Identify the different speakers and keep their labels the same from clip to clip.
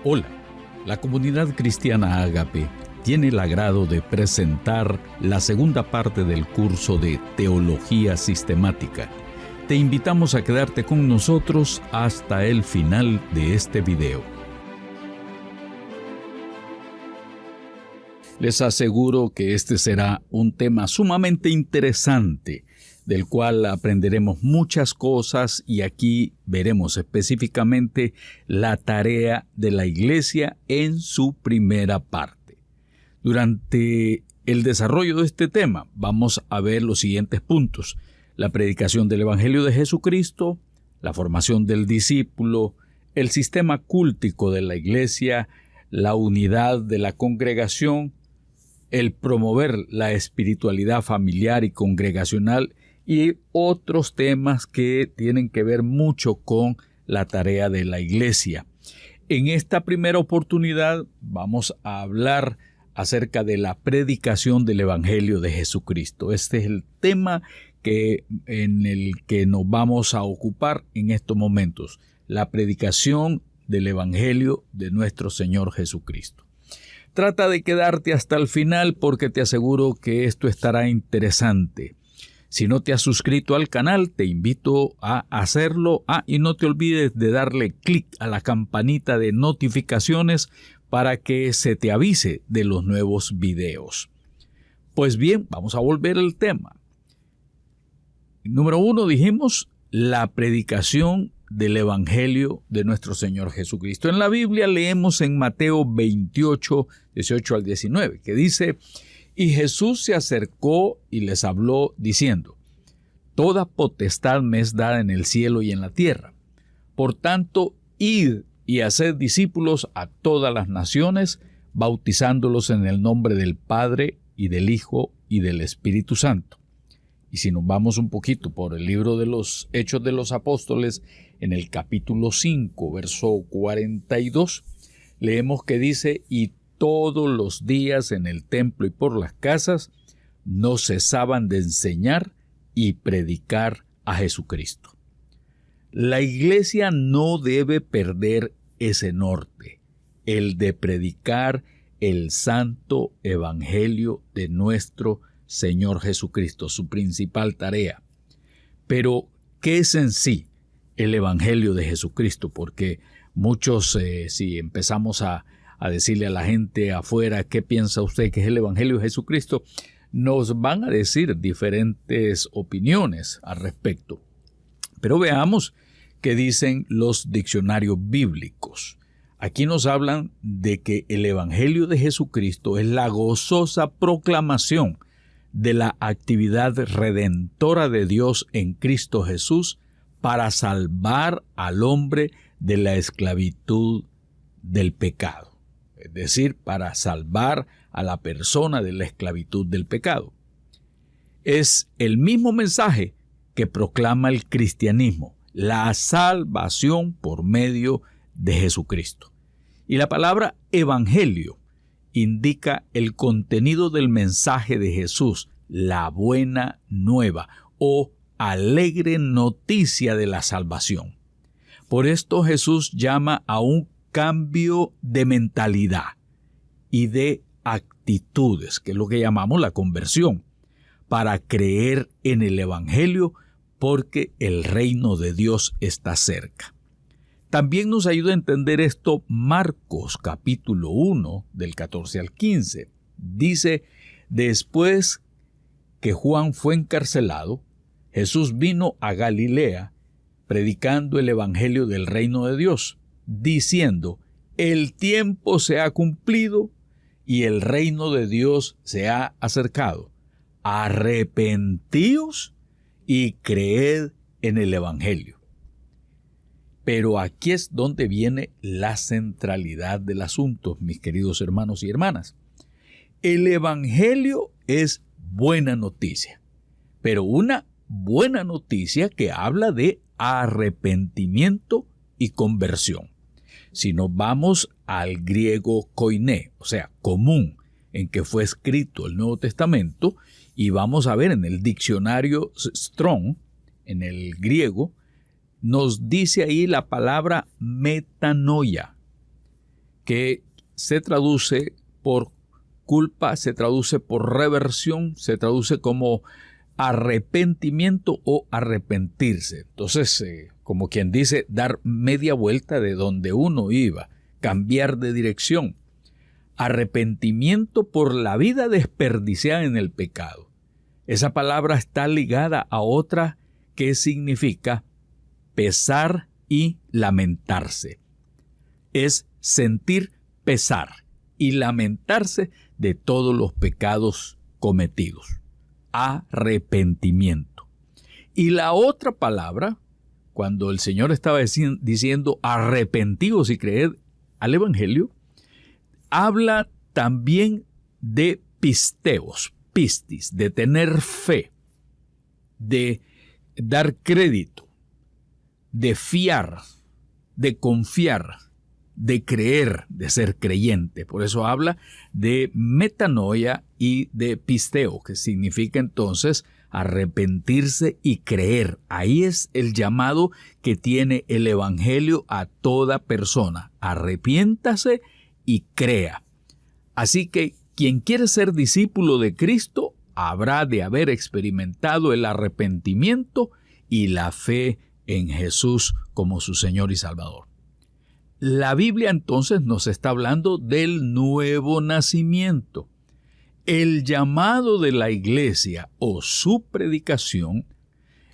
Speaker 1: Hola, la comunidad cristiana Ágape tiene el agrado de presentar la segunda parte del curso de Teología Sistemática. Te invitamos a quedarte con nosotros hasta el final de este video. Les aseguro que este será un tema sumamente interesante, del cual aprenderemos muchas cosas y aquí veremos específicamente la tarea de la Iglesia en su primera parte. Durante el desarrollo de este tema vamos a ver los siguientes puntos: la predicación del Evangelio de Jesucristo, la formación del discípulo, el sistema cúltico de la Iglesia, la unidad de la congregación, el promover la espiritualidad familiar y congregacional y otros temas que tienen que ver mucho con la tarea de la Iglesia. En esta primera oportunidad vamos a hablar acerca de la predicación del Evangelio de Jesucristo. Este es el tema en el que nos vamos a ocupar en estos momentos, la predicación del Evangelio de nuestro Señor Jesucristo. Trata de quedarte hasta el final porque te aseguro que esto estará interesante. Si no te has suscrito al canal, te invito a hacerlo. Y no te olvides de darle clic a la campanita de notificaciones para que se te avise de los nuevos videos. Pues bien, vamos a volver al tema. Número 1, dijimos, la predicación del Evangelio de nuestro Señor Jesucristo. En la Biblia leemos en Mateo 28, 18 al 19, que dice: Y Jesús se acercó y les habló diciendo: Toda potestad me es dada en el cielo y en la tierra. Por tanto, id y haced discípulos a todas las naciones, bautizándolos en el nombre del Padre y del Hijo y del Espíritu Santo. Y si nos vamos un poquito por el libro de los Hechos de los Apóstoles, en el capítulo 5, verso 42, leemos que dice: Y todos los días en el templo y por las casas no cesaban de enseñar y predicar a Jesucristo. La Iglesia no debe perder ese norte, el de predicar el santo Evangelio de nuestro Señor Jesucristo, su principal tarea. Pero, ¿qué es en sí el Evangelio de Jesucristo? Porque muchos, si empezamos a decirle a la gente afuera qué piensa usted que es el Evangelio de Jesucristo, nos van a decir diferentes opiniones al respecto. Pero veamos qué dicen los diccionarios bíblicos. Aquí nos hablan de que el Evangelio de Jesucristo es la gozosa proclamación de la actividad redentora de Dios en Cristo Jesús para salvar al hombre de la esclavitud del pecado. Es decir, para salvar a la persona de la esclavitud del pecado. Es el mismo mensaje que proclama el cristianismo, la salvación por medio de Jesucristo. Y la palabra evangelio indica el contenido del mensaje de Jesús, la buena nueva o alegre noticia de la salvación. Por esto Jesús llama a un cambio de mentalidad y de actitudes, que es lo que llamamos la conversión, para creer en el Evangelio, porque el reino de Dios está cerca. También nos ayuda a entender esto Marcos capítulo 1, del 14 al 15. Dice: Después que Juan fue encarcelado, Jesús vino a Galilea predicando el Evangelio del reino de Dios, diciendo: El tiempo se ha cumplido y el reino de Dios se ha acercado. Arrepentíos y creed en el Evangelio. Pero aquí es donde viene la centralidad del asunto, mis queridos hermanos y hermanas. El Evangelio es buena noticia, pero una buena noticia que habla de arrepentimiento y conversión. Si nos vamos al griego koiné, o sea, común, en que fue escrito el Nuevo Testamento, y vamos a ver en el diccionario Strong, en el griego, nos dice ahí la palabra metanoia, que se traduce por culpa, se traduce por reversión, se traduce como arrepentimiento o arrepentirse. Entonces, como quien dice, dar media vuelta de donde uno iba, cambiar de dirección. Arrepentimiento por la vida desperdiciada en el pecado. Esa palabra está ligada a otra que significa pesar y lamentarse. Es sentir pesar y lamentarse de todos los pecados cometidos. Arrepentimiento. Y la otra palabra, cuando el Señor estaba diciendo arrepentíos y creed al Evangelio, habla también de pisteos, pistis, de tener fe, de dar crédito, de fiar, de confiar, de creer, de ser creyente. Por eso habla de metanoia y de pisteo, que significa entonces arrepentirse y creer. Ahí es el llamado que tiene el Evangelio a toda persona. Arrepiéntase y crea. Así que quien quiere ser discípulo de Cristo habrá de haber experimentado el arrepentimiento y la fe en Jesús como su Señor y Salvador. La Biblia entonces nos está hablando del nuevo nacimiento. El llamado de la iglesia o su predicación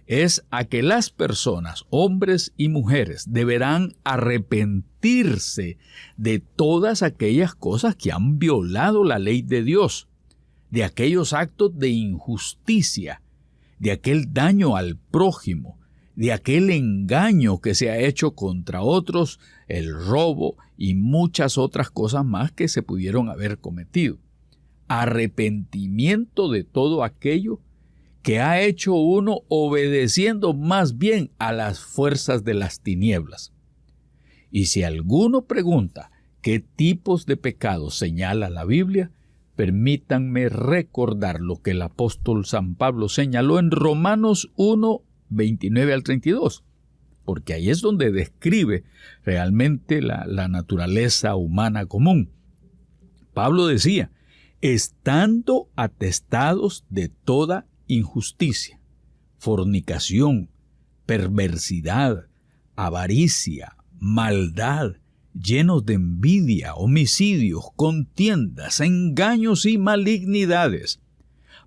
Speaker 1: es a que las personas, hombres y mujeres, deberán arrepentirse de todas aquellas cosas que han violado la ley de Dios, de aquellos actos de injusticia, de aquel daño al prójimo, de aquel engaño que se ha hecho contra otros, el robo y muchas otras cosas más que se pudieron haber cometido. Arrepentimiento de todo aquello que ha hecho uno obedeciendo más bien a las fuerzas de las tinieblas. Y si alguno pregunta qué tipos de pecados señala la Biblia, permítanme recordar lo que el apóstol San Pablo señaló en Romanos 1, 29 al 32, porque ahí es donde describe realmente la naturaleza humana común. Pablo decía, estando atestados de toda injusticia, fornicación, perversidad, avaricia, maldad, llenos de envidia, homicidios, contiendas, engaños y malignidades,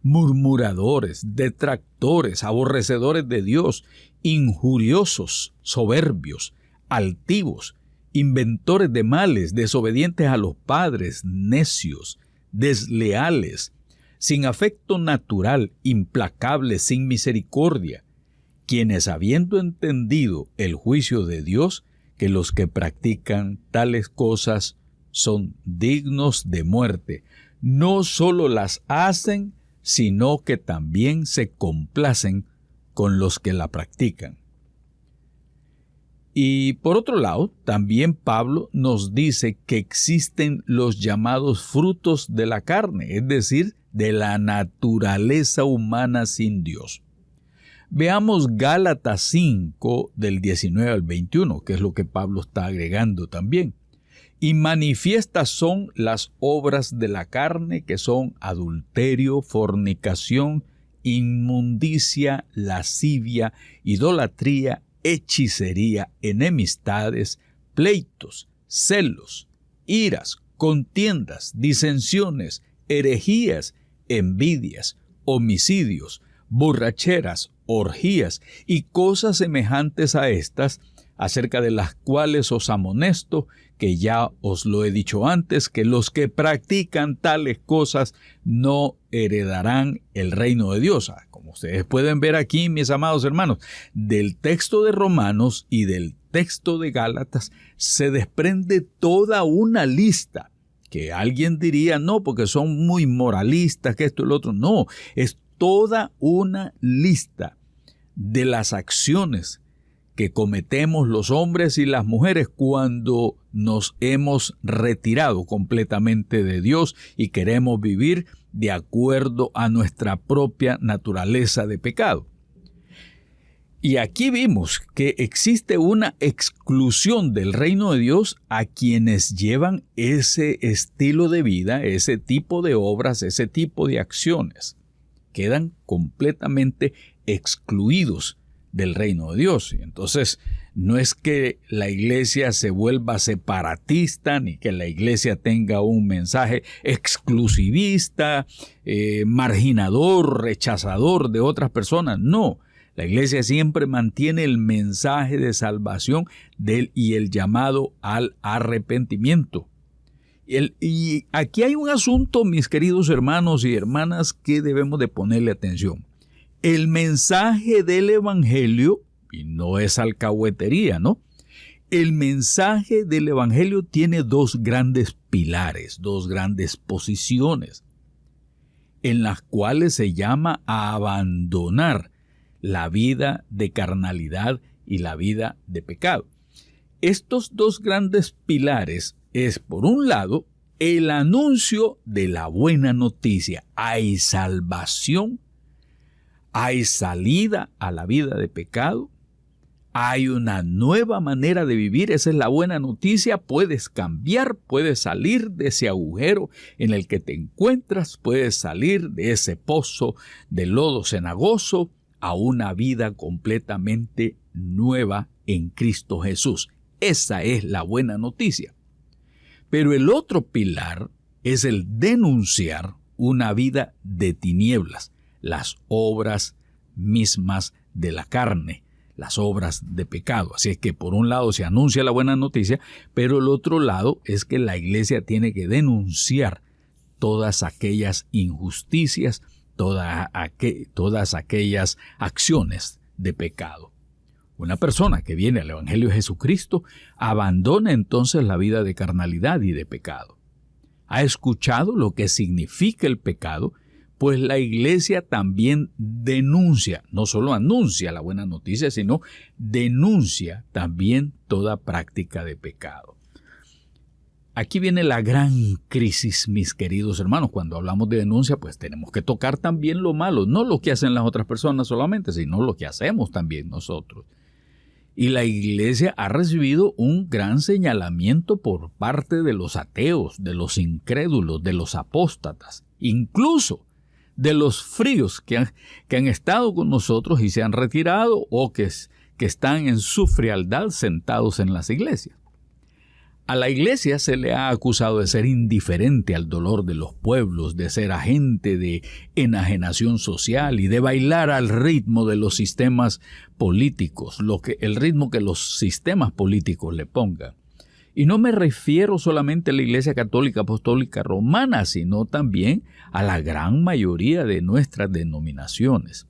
Speaker 1: murmuradores, detractores, aborrecedores de Dios, injuriosos, soberbios, altivos, inventores de males, desobedientes a los padres, necios, desleales, sin afecto natural, implacables, sin misericordia, quienes habiendo entendido el juicio de Dios, que los que practican tales cosas son dignos de muerte, no solo las hacen, sino que también se complacen con los que la practican. Y por otro lado, también Pablo nos dice que existen los llamados frutos de la carne, es decir, de la naturaleza humana sin Dios. Veamos Gálatas 5, del 19 al 21, que es lo que Pablo está agregando también. Y manifiestas son las obras de la carne, que son adulterio, fornicación, inmundicia, lascivia, idolatría, hechicería, enemistades, pleitos, celos, iras, contiendas, disensiones, herejías, envidias, homicidios, borracheras, orgías y cosas semejantes a estas, acerca de las cuales os amonesto, que ya os lo he dicho antes, que los que practican tales cosas no heredarán el reino de Dios. Como ustedes pueden ver aquí, mis amados hermanos, del texto de Romanos y del texto de Gálatas se desprende toda una lista, que alguien diría, no, porque son muy moralistas, que esto y lo otro. No, es toda una lista de las acciones que cometemos los hombres y las mujeres cuando nos hemos retirado completamente de Dios y queremos vivir de acuerdo a nuestra propia naturaleza de pecado. Y aquí vimos que existe una exclusión del reino de Dios a quienes llevan ese estilo de vida, ese tipo de obras, ese tipo de acciones. Quedan completamente excluidos del reino de Dios. Entonces, no es que la iglesia se vuelva separatista, ni que la iglesia tenga un mensaje exclusivista, marginador, rechazador de otras personas. No. La iglesia siempre mantiene el mensaje de salvación y el llamado al arrepentimiento. Y aquí hay un asunto, mis queridos hermanos y hermanas, que debemos de ponerle atención. El mensaje del Evangelio, y no es alcahuetería, ¿no? El mensaje del Evangelio tiene dos grandes pilares, dos grandes posiciones, en las cuales se llama a abandonar la vida de carnalidad y la vida de pecado. Estos dos grandes pilares es, por un lado, el anuncio de la buena noticia. Hay salvación, hay salida a la vida de pecado, hay una nueva manera de vivir, esa es la buena noticia. Puedes cambiar, puedes salir de ese agujero en el que te encuentras, puedes salir de ese pozo de lodo cenagoso a una vida completamente nueva en Cristo Jesús. Esa es la buena noticia. Pero el otro pilar es el denunciar una vida de tinieblas, las obras mismas de la carne, las obras de pecado. Así es que por un lado se anuncia la buena noticia, pero el otro lado es que la iglesia tiene que denunciar todas aquellas injusticias, todas aquellas acciones de pecado. Una persona que viene al Evangelio de Jesucristo abandona entonces la vida de carnalidad y de pecado. Ha escuchado lo que significa el pecado, pues la iglesia también denuncia, no solo anuncia la buena noticia, sino denuncia también toda práctica de pecado. Aquí viene la gran crisis, mis queridos hermanos. Cuando hablamos de denuncia, pues tenemos que tocar también lo malo, no lo que hacen las otras personas solamente, sino lo que hacemos también nosotros. Y la iglesia ha recibido un gran señalamiento por parte de los ateos, de los incrédulos, de los apóstatas, incluso de los fríos que han estado con nosotros y se han retirado o que están en su frialdad sentados en las iglesias. A la iglesia se le ha acusado de ser indiferente al dolor de los pueblos, de ser agente de enajenación social y de bailar al ritmo de los sistemas políticos, el ritmo que los sistemas políticos le pongan. Y no me refiero solamente a la Iglesia Católica Apostólica Romana, sino también a la gran mayoría de nuestras denominaciones.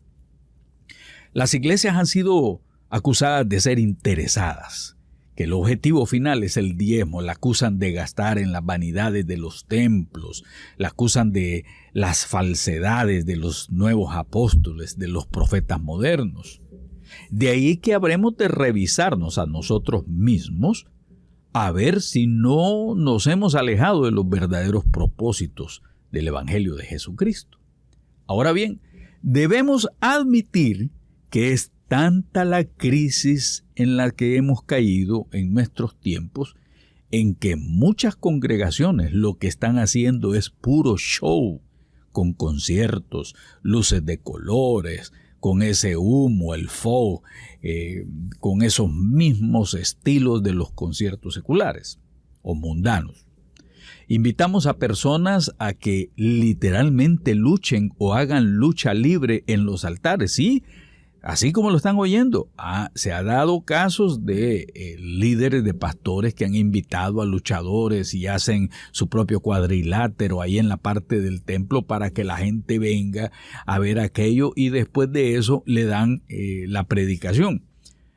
Speaker 1: Las iglesias han sido acusadas de ser interesadas, que el objetivo final es el diezmo, la acusan de gastar en las vanidades de los templos, la acusan de las falsedades de los nuevos apóstoles, de los profetas modernos. De ahí que habremos de revisarnos a nosotros mismos a ver si no nos hemos alejado de los verdaderos propósitos del Evangelio de Jesucristo. Ahora bien, debemos admitir que es tanta la crisis en la que hemos caído en nuestros tiempos, en que muchas congregaciones lo que están haciendo es puro show, con conciertos, luces de colores, con ese humo, el fog, con esos mismos estilos de los conciertos seculares o mundanos. Invitamos a personas a que literalmente luchen o hagan lucha libre en los altares, ¿sí? Así como lo están oyendo, se ha dado casos de líderes de pastores que han invitado a luchadores y hacen su propio cuadrilátero ahí en la parte del templo para que la gente venga a ver aquello y después de eso le dan la predicación.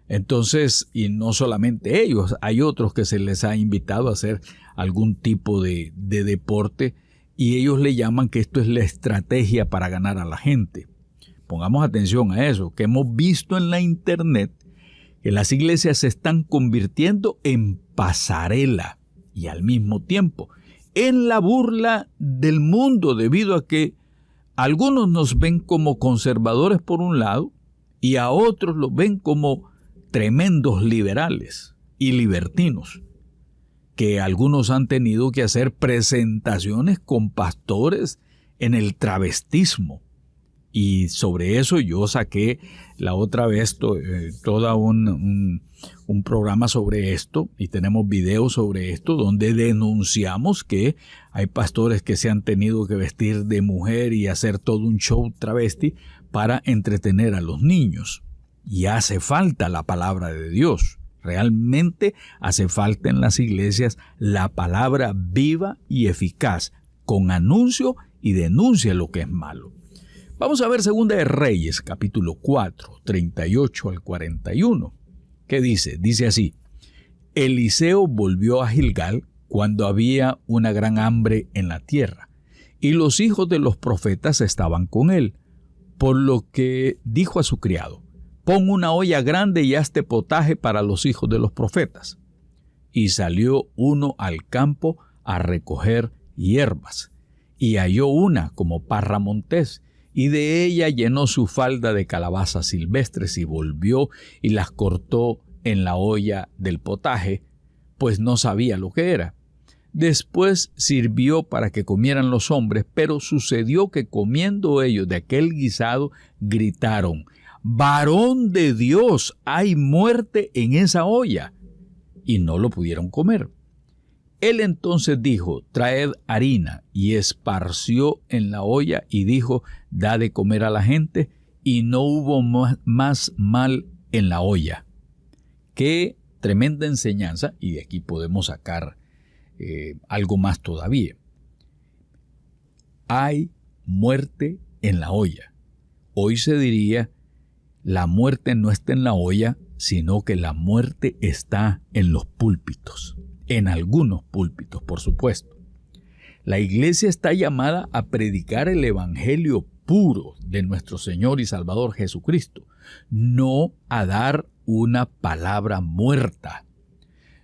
Speaker 1: Entonces, y no solamente ellos, hay otros que se les ha invitado a hacer algún tipo de deporte y ellos le llaman que esto es la estrategia para ganar a la gente. Pongamos atención a eso, que hemos visto en la internet que las iglesias se están convirtiendo en pasarela y al mismo tiempo en la burla del mundo, debido a que algunos nos ven como conservadores por un lado y a otros los ven como tremendos liberales y libertinos, que algunos han tenido que hacer presentaciones con pastores en el travestismo. Y sobre eso yo saqué la otra vez todo un programa sobre esto, y tenemos videos sobre esto donde denunciamos que hay pastores que se han tenido que vestir de mujer y hacer todo un show travesti para entretener a los niños. Y hace falta la palabra de Dios. Realmente hace falta en las iglesias la palabra viva y eficaz, con anuncio y denuncia lo que es malo. Vamos a ver Segunda de Reyes, capítulo 4, 38 al 41. ¿Qué dice? Dice así: Eliseo volvió a Gilgal cuando había una gran hambre en la tierra, y los hijos de los profetas estaban con él, por lo que dijo a su criado: pon una olla grande y hazte potaje para los hijos de los profetas. Y salió uno al campo a recoger hierbas, y halló una como parra montés, y de ella llenó su falda de calabazas silvestres, y volvió y las cortó en la olla del potaje, pues no sabía lo que era. Después sirvió para que comieran los hombres, pero sucedió que comiendo ellos de aquel guisado, gritaron: «¡Varón de Dios! ¡Hay muerte en esa olla!» Y no lo pudieron comer. Él entonces dijo: «Traed harina», y esparció en la olla, y dijo: «Da de comer a la gente», y no hubo más mal en la olla. Qué tremenda enseñanza, y de aquí podemos sacar algo más todavía. Hay muerte en la olla. Hoy se diría: la muerte no está en la olla, sino que la muerte está en los púlpitos. En algunos púlpitos, por supuesto. La iglesia está llamada a predicar el evangelio puro de nuestro Señor y Salvador Jesucristo, no a dar una palabra muerta.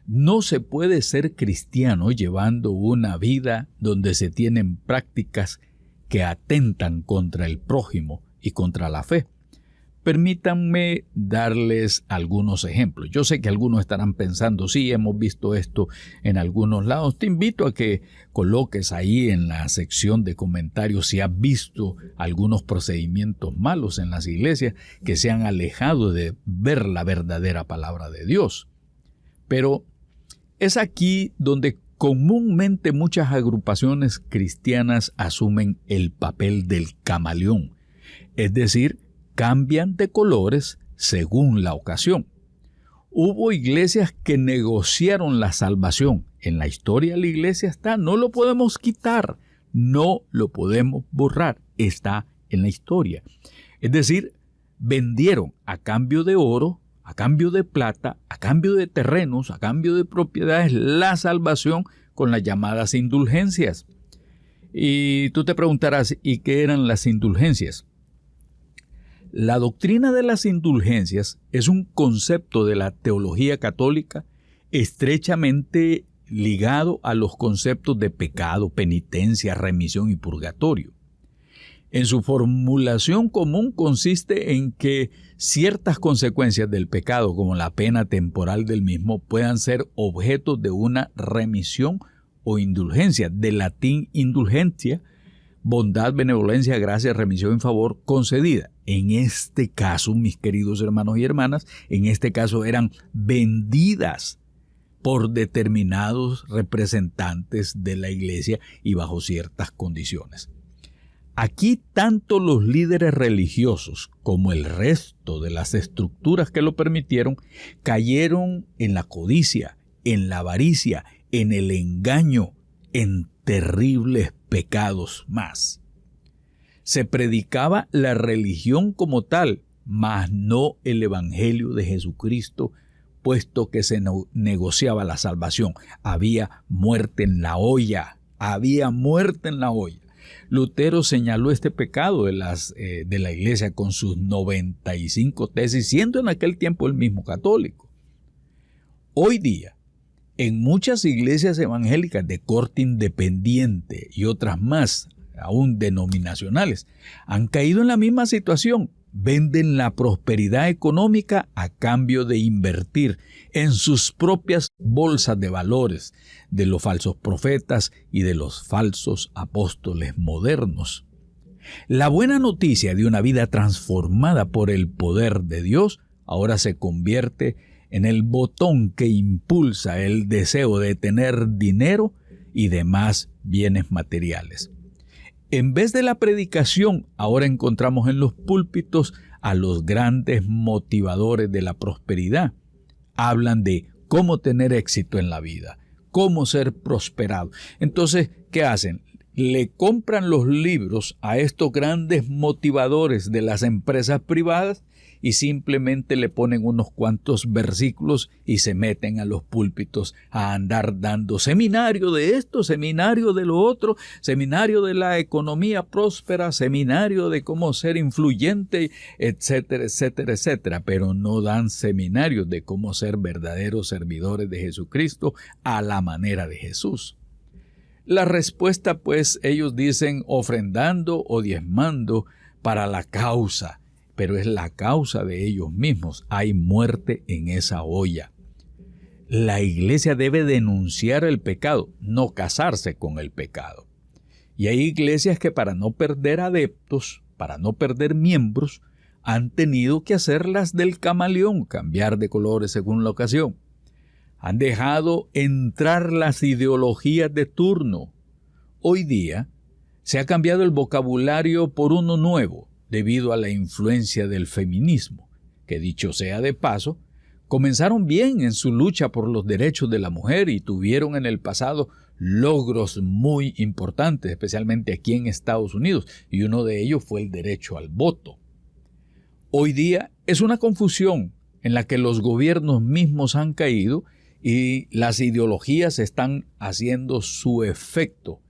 Speaker 1: No se puede ser cristiano llevando una vida donde se tienen prácticas que atentan contra el prójimo y contra la fe. Permítanme darles algunos ejemplos. Yo sé que algunos estarán pensando: sí, hemos visto esto en algunos lados. Te invito a que coloques ahí en la sección de comentarios si has visto algunos procedimientos malos en las iglesias que se han alejado de ver la verdadera palabra de Dios. Pero es aquí donde comúnmente muchas agrupaciones cristianas asumen el papel del camaleón, es decir, cambian de colores según la ocasión. Hubo iglesias que negociaron la salvación. En la historia la iglesia está, no lo podemos quitar, no lo podemos borrar, está en la historia. Es decir, vendieron a cambio de oro, a cambio de plata, a cambio de terrenos, a cambio de propiedades, la salvación con las llamadas indulgencias. Y tú te preguntarás: ¿y qué eran las indulgencias? La doctrina de las indulgencias es un concepto de la teología católica estrechamente ligado a los conceptos de pecado, penitencia, remisión y purgatorio. En su formulación común consiste en que ciertas consecuencias del pecado, como la pena temporal del mismo, puedan ser objeto de una remisión o indulgencia, del latín indulgentia, bondad, benevolencia, gracia, remisión en favor concedida. En este caso, mis queridos hermanos y hermanas, en este caso eran vendidas por determinados representantes de la iglesia y bajo ciertas condiciones. Aquí tanto los líderes religiosos como el resto de las estructuras que lo permitieron cayeron en la codicia, en la avaricia, en el engaño, en terribles pecados más. Se predicaba la religión como tal, mas no el evangelio de Jesucristo, puesto que se negociaba la salvación. Había muerte en la olla, había muerte en la olla. Lutero señaló este pecado de la iglesia con sus 95 tesis, siendo en aquel tiempo el mismo católico. Hoy día, en muchas iglesias evangélicas de corte independiente y otras más, aún denominacionales, han caído en la misma situación. venden la prosperidad económica a cambio de invertir en sus propias bolsas de valores de los falsos profetas y de los falsos apóstoles modernos. La buena noticia de una vida transformada por el poder de Dios ahora se convierte en el botón que impulsa el deseo de tener dinero y demás bienes materiales. En vez de la predicación, ahora encontramos en los púlpitos a los grandes motivadores de la prosperidad. Hablan de cómo tener éxito en la vida, cómo ser prosperado. Entonces, ¿qué hacen? Le compran los libros a estos grandes motivadores de las empresas privadas y simplemente le ponen unos cuantos versículos y se meten a los púlpitos a andar dando seminario de esto, seminario de lo otro, seminario de la economía próspera, seminario de cómo ser influyente, etcétera, etcétera, etcétera, pero no dan seminarios de cómo ser verdaderos servidores de Jesucristo a la manera de Jesús. La respuesta, pues, ellos dicen ofrendando o diezmando para la causa, pero es la causa de ellos mismos. Hay muerte en esa olla. La iglesia debe denunciar el pecado, no casarse con el pecado. Y hay iglesias que para no perder adeptos, para no perder miembros, han tenido que hacerlas del camaleón, cambiar de colores según la ocasión. Han dejado entrar las ideologías de turno. Hoy día se ha cambiado el vocabulario por uno nuevo debido a la influencia del feminismo, que dicho sea de paso, comenzaron bien en su lucha por los derechos de la mujer y tuvieron en el pasado logros muy importantes, especialmente aquí en Estados Unidos, y uno de ellos fue el derecho al voto. Hoy día es una confusión en la que los gobiernos mismos han caído y las ideologías están haciendo su efecto,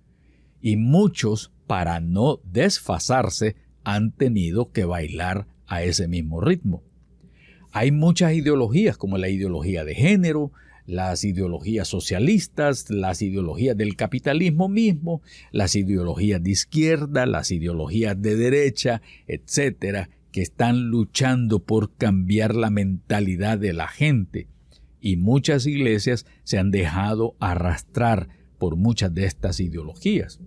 Speaker 1: y muchos, para no desfasarse, han tenido que bailar a ese mismo ritmo. Hay muchas ideologías, como la ideología de género, las ideologías socialistas, las ideologías del capitalismo mismo, las ideologías de izquierda, las ideologías de derecha, etcétera, que están luchando por cambiar la mentalidad de la gente. Y muchas iglesias se han dejado arrastrar por muchas de estas ideologías.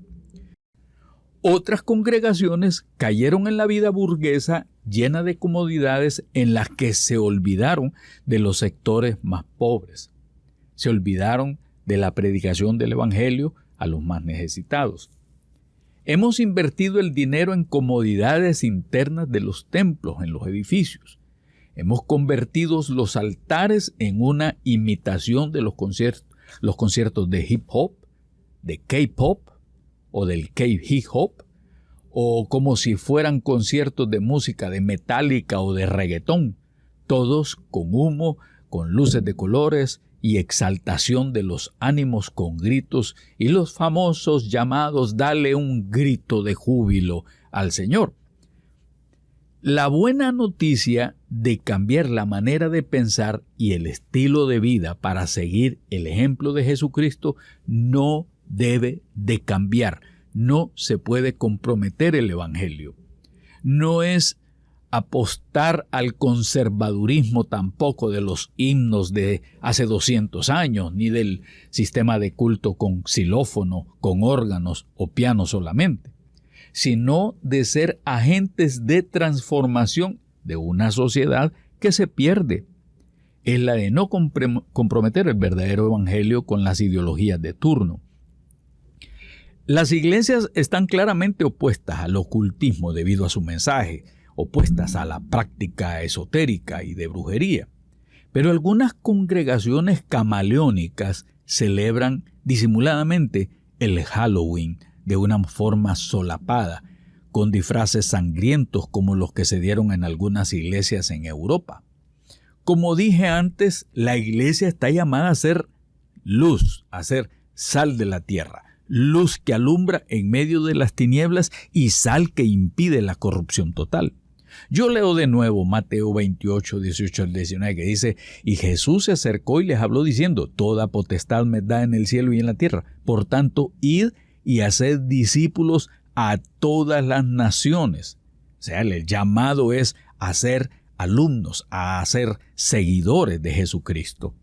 Speaker 1: Otras congregaciones cayeron en la vida burguesa llena de comodidades en las que se olvidaron de los sectores más pobres. Se olvidaron de la predicación del Evangelio a los más necesitados. Hemos invertido el dinero en comodidades internas de los templos, en los edificios. Hemos convertido los altares en una imitación de los conciertos de hip hop, de K-pop, o del K-hip hop, o como si fueran conciertos de música de Metallica o de reggaetón, todos con humo, con luces de colores y exaltación de los ánimos con gritos y los famosos llamados "dale un grito de júbilo al Señor". La buena noticia de cambiar la manera de pensar y el estilo de vida para seguir el ejemplo de Jesucristo no debe de cambiar. No se puede comprometer el Evangelio. No es apostar al conservadurismo tampoco de los himnos de hace 200 años, ni del sistema de culto con xilófono, con órganos o piano solamente, sino de ser agentes de transformación de una sociedad que se pierde. Es la de no comprometer el verdadero Evangelio con las ideologías de turno. Las iglesias están claramente opuestas al ocultismo debido a su mensaje, opuestas a la práctica esotérica y de brujería. Pero algunas congregaciones camaleónicas celebran disimuladamente el Halloween de una forma solapada, con disfraces sangrientos como los que se dieron en algunas iglesias en Europa. Como dije antes, la iglesia está llamada a ser luz, a ser sal de la tierra. Luz que alumbra en medio de las tinieblas y sal que impide la corrupción total. Yo leo de nuevo Mateo 28, 18 al 19, que dice: y Jesús se acercó y les habló diciendo: toda potestad me da en el cielo y en la tierra. Por tanto, id y haced discípulos a todas las naciones. O sea, el llamado es a ser alumnos, a ser seguidores de Jesucristo.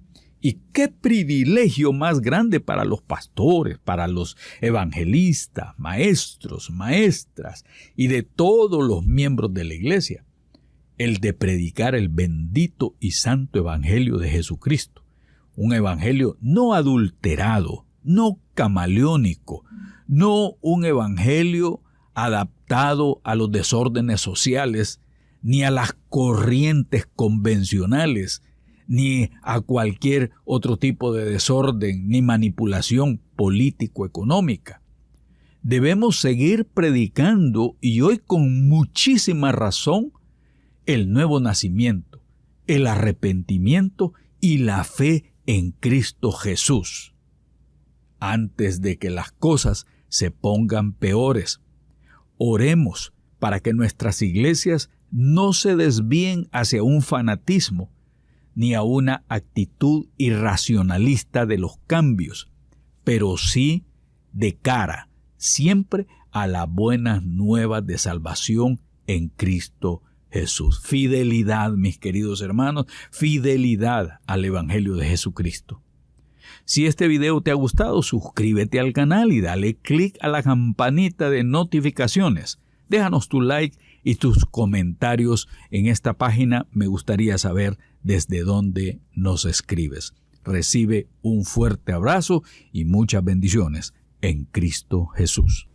Speaker 1: Y qué privilegio más grande para los pastores, para los evangelistas, maestros, maestras y de todos los miembros de la iglesia, el de predicar el bendito y santo evangelio de Jesucristo. Un evangelio no adulterado, no camaleónico, no un evangelio adaptado a los desórdenes sociales, ni a las corrientes convencionales, ni a cualquier otro tipo de desorden ni manipulación político-económica. Debemos seguir predicando, y hoy con muchísima razón, el nuevo nacimiento, el arrepentimiento y la fe en Cristo Jesús, antes de que las cosas se pongan peores. Oremos para que nuestras iglesias no se desvíen hacia un fanatismo, ni a una actitud irracionalista de los cambios, pero sí de cara siempre a las buenas nuevas de salvación en Cristo Jesús. Fidelidad, mis queridos hermanos, fidelidad al Evangelio de Jesucristo. Si este video te ha gustado, suscríbete al canal y dale clic a la campanita de notificaciones. Déjanos tu like y tus comentarios en esta página. Me gustaría saber desde dónde nos escribes. Recibe un fuerte abrazo y muchas bendiciones en Cristo Jesús.